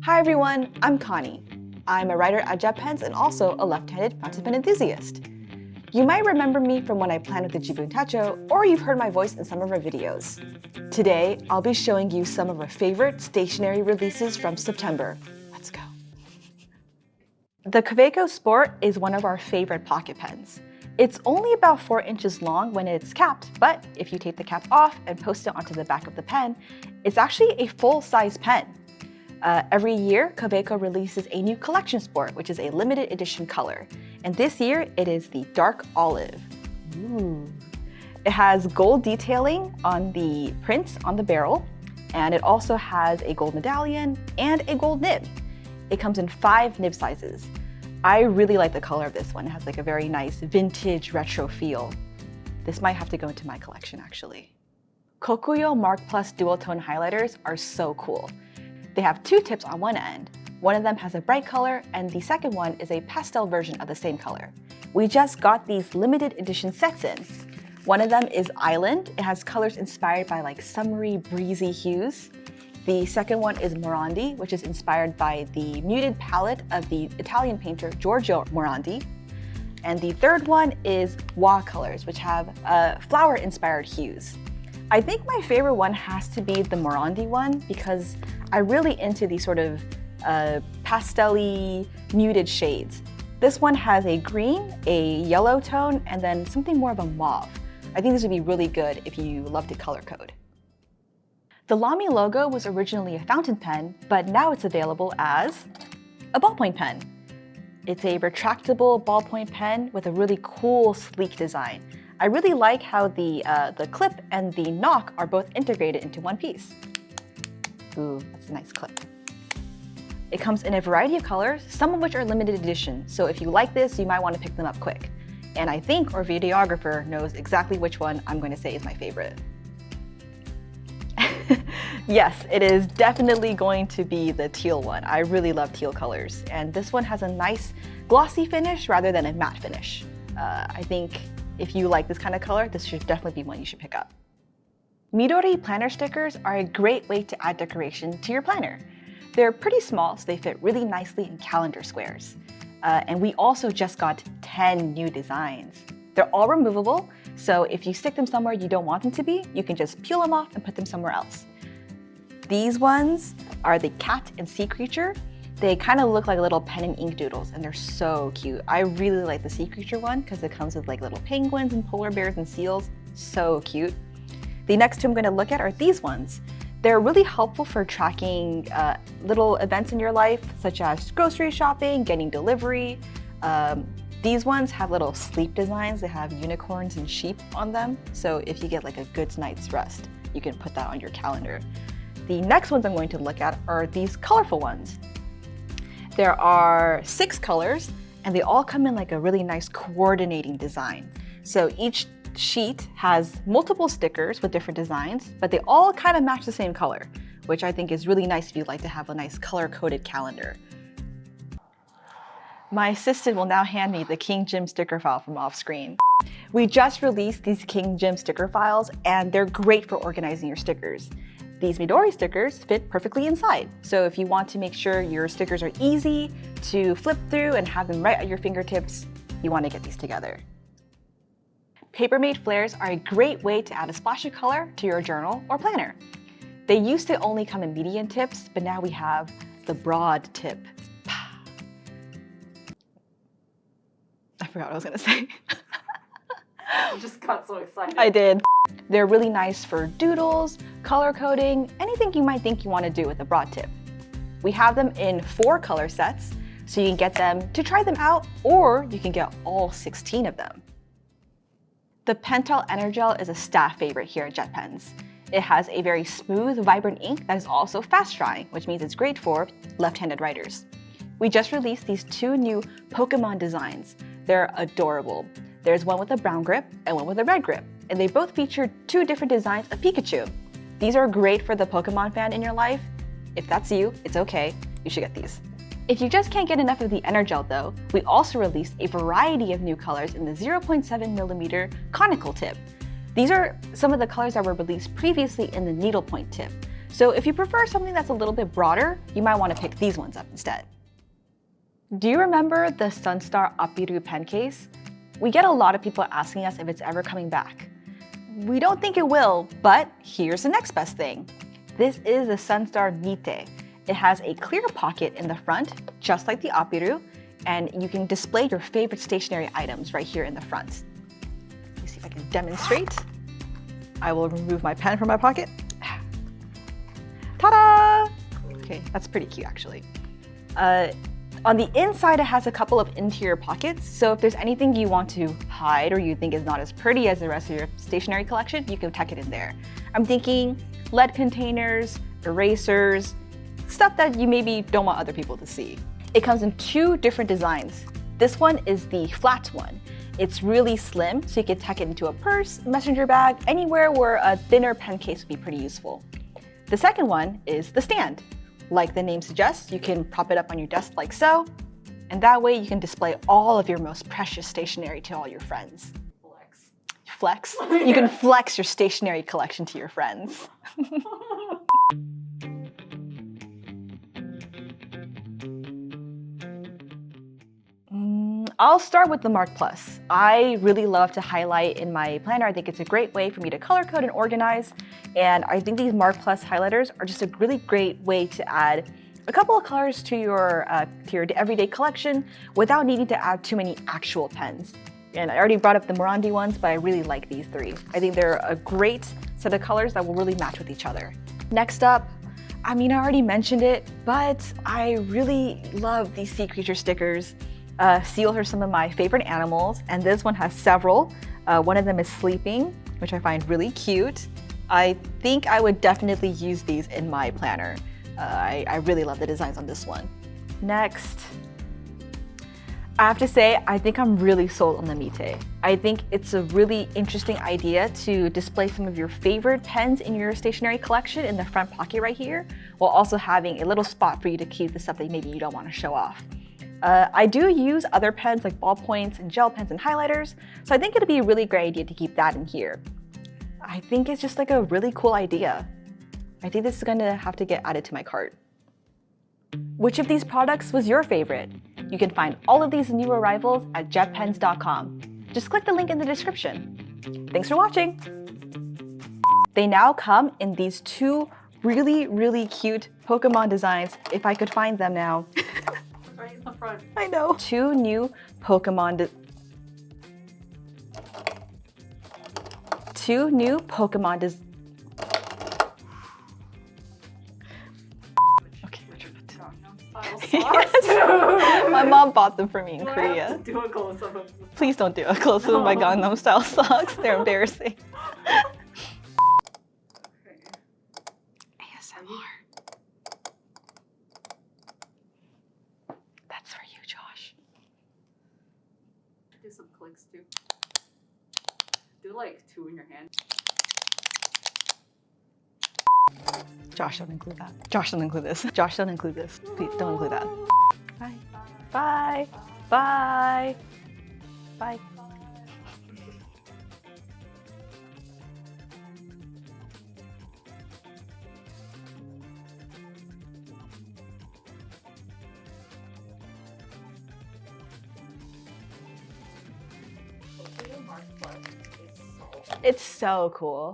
Hi everyone, I'm Connie. I'm a writer at JetPens and also a left-handed fountain pen enthusiast. You might remember me from when I planned with the Jibun Tacho, or you've heard my voice in some of our videos. Today, I'll be showing you some of our favorite stationery releases from September. Let's go. The Kaweco Sport is one of our favorite pocket pens. It's only about 4 inches long when it's capped, but if you take the cap off and post it onto the back of the pen, it's actually a full-size pen. Every year, Kaweco releases a new collection sport, which is a limited edition color. And this year, it is the dark olive. Ooh. It has gold detailing on the prints on the barrel, and it also has a gold medallion and a gold nib. It comes in 5 nib sizes. I really like the color of this one. It has like a very nice vintage retro feel. This might have to go into my collection, actually. Kokuyo Mark Plus dual tone highlighters are so cool. They have 2 tips on one end. One of them has a bright color, and the second one is a pastel version of the same color. We just got these limited edition sets in. One of them is Island. It has colors inspired by like summery, breezy hues. The second one is Morandi, which is inspired by the muted palette of the Italian painter Giorgio Morandi. And the third one is Wa colors, which have flower-inspired hues. I think my favorite one has to be the Morandi one because I'm really into these sort of pastel-y, muted shades. This one has a green, a yellow tone, and then something more of a mauve. I think this would be really good if you love to color code. The LAMY logo was originally a fountain pen, but now it's available as a ballpoint pen. It's a retractable ballpoint pen with a really cool, sleek design. I really like how the clip and the knock are both integrated into one piece. Ooh, that's a nice clip. It comes in a variety of colors, some of which are limited edition, so if you like this, you might want to pick them up quick. And I think our videographer knows exactly which one I'm going to say is my favorite. Yes, it is definitely going to be the teal one. I really love teal colors, and this one has a nice glossy finish rather than a matte finish. I think if you like this kind of color, this should definitely be one you should pick up. Midori planner stickers are a great way to add decoration to your planner. They're pretty small, so they fit really nicely in calendar squares. And we also just got 10 new designs. They're all removable, so if you stick them somewhere you don't want them to be, you can just peel them off and put them somewhere else. These ones are the cat and sea creature. They kind of look like little pen and ink doodles, and they're so cute. I really like the sea creature one because it comes with like little penguins and polar bears and seals. So cute. The next two I'm going to look at are these ones. They're really helpful for tracking little events in your life, such as grocery shopping, getting delivery. These ones have little sleep designs. They have unicorns and sheep on them. So if you get like a good night's rest, you can put that on your calendar. The next ones I'm going to look at are these colorful ones. There are 6 colors, and they all come in like a really nice coordinating design. So each sheet has multiple stickers with different designs, but they all kind of match the same color, which I think is really nice if you'd like to have a nice color-coded calendar. My assistant will now hand me the King Jim sticker file from off screen. We just released these King Jim sticker files, and they're great for organizing your stickers. These Midori stickers fit perfectly inside, so if you want to make sure your stickers are easy to flip through and have them right at your fingertips, you want to get these together. Paper-made flares are a great way to add a splash of color to your journal or planner. They used to only come in medium tips, but now we have the broad tip. I forgot what I was going to say. You just got so excited. I did. They're really nice for doodles, color coding, anything you might think you want to do with a broad tip. We have them in 4 color sets, so you can get them to try them out, or you can get all 16 of them. The Pentel EnerGel is a staff favorite here at JetPens. It has a very smooth, vibrant ink that is also fast drying, which means it's great for left-handed writers. We just released these 2 new Pokemon designs. They're adorable. There's one with a brown grip and one with a red grip, and they both feature 2 different designs of Pikachu. These are great for the Pokemon fan in your life. If that's you, it's okay, you should get these. If you just can't get enough of the EnerGel though, we also released a variety of new colors in the 0.7mm conical tip. These are some of the colors that were released previously in the needlepoint tip. So if you prefer something that's a little bit broader, you might want to pick these ones up instead. Do you remember the Sunstar Apiru pen case? We get a lot of people asking us if it's ever coming back. We don't think it will, but here's the next best thing. This is the Sunstar Mitte. It has a clear pocket in the front, just like the Apiru, and you can display your favorite stationery items right here in the front. Let me see if I can demonstrate. I will remove my pen from my pocket. Ta-da! Okay, that's pretty cute actually. On the inside, it has a couple of interior pockets, so if there's anything you want to hide or you think is not as pretty as the rest of your stationery collection, you can tuck it in there. I'm thinking lead containers, erasers, stuff that you maybe don't want other people to see. It comes in two different designs. This one is the flat one. It's really slim, so you can tuck it into a purse, messenger bag, anywhere where a thinner pen case would be pretty useful. The second one is the stand. Like the name suggests, you can prop it up on your desk like so, and that way you can display all of your most precious stationery to all your friends. Flex? You can flex your stationery collection to your friends. I'll start with the Mark Plus. I really love to highlight in my planner. I think it's a great way for me to color code and organize. And I think these Mark Plus highlighters are just a really great way to add a couple of colors to your everyday collection without needing to add too many actual pens. And I already brought up the Morandi ones, but I really like these three. I think they're a great set of colors that will really match with each other. Next up, I already mentioned it, but I really love these sea creature stickers. Seals are some of my favorite animals, and this one has several. One of them is sleeping, which I find really cute. I think I would definitely use these in my planner. I really love the designs on this one. Next, I have to say, I think I'm really sold on the Mitte. I think it's a really interesting idea to display some of your favorite pens in your stationery collection in the front pocket right here, while also having a little spot for you to keep the stuff that maybe you don't want to show off. I do use other pens like ballpoints and gel pens and highlighters, so I think it'd be a really great idea to keep that in here. I think it's just like a really cool idea. I think this is gonna have to get added to my cart. Which of these products was your favorite? You can find all of these new arrivals at JetPens.com. Just click the link in the description. Thanks for watching. They now come in these two really, really cute Pokemon designs, if I could find them now. Right in the front. I know. Two new Pokemon designs. Okay, yes. My mom bought them for me in Korea. Do a close-up of this. Please don't do a close-up of my Gangnam Style socks. They're embarrassing. Okay. ASMR. That's for you, Josh. Do some clicks too. Do like 2 in your hand. Josh, don't include that. Josh, don't include this. Josh, don't include this. Please, don't include that. Bye. Bye. Bye. Bye. It's so cool.